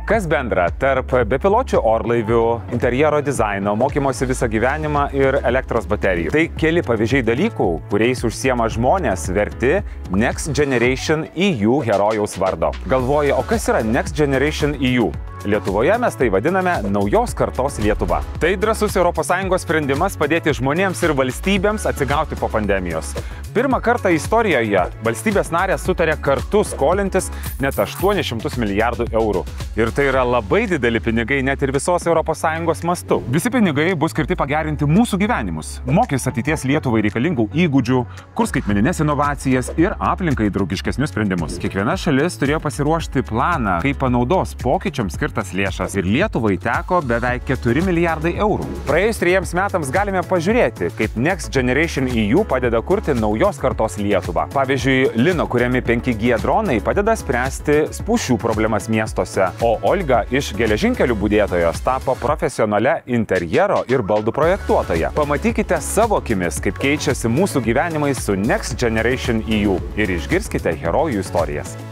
Kas bendra tarp bepiločių orlaivių, interjero dizaino, mokymosi visą gyvenimą ir elektros baterijų? Tai keli pavyzdžiai dalykų, kuriais užsiema žmonės verti Next Generation EU herojaus vardo. Galvoji, o kas yra Next Generation EU? Lietuvoje mes tai vadiname naujos kartos Lietuva. Tai drąsus ES sprendimas padėti žmonėms ir valstybėms atsigauti po pandemijos. Pirmą kartą istorijoje valstybės narės sutarė kartu skolintis net 800 milijardų eurų. Ir tai yra labai dideli pinigai net ir visos ES mastu. Visi pinigai bus skirti pagerinti mūsų gyvenimus. Mokys ateities Lietuvai reikalingų įgūdžių, kurs skaitmenines inovacijas ir aplinkai draugiškesnius sprendimus. Kiekviena šalis turėjo pasiruošti planą, kaip panaudos pokyčiams skirtas lėšas. Ir Lietuvai teko beveik 4 milijardai eurų. Praėjus 3 metams galime pažiūrėti, kaip Next Generation EU padeda kurti naujos kartos Lietuvą. Pavyzdžiui, Lino kuriami 5G dronai padeda spręsti spūsčių problemas miestuose, o Olga iš geležinkelių budėtojos tapo profesionalia interjero ir baldų projektuotoja. Pamatykite savo akimis, kaip keičiasi mūsų gyvenimai su Next Generation EU ir išgirskite herojų istorijas.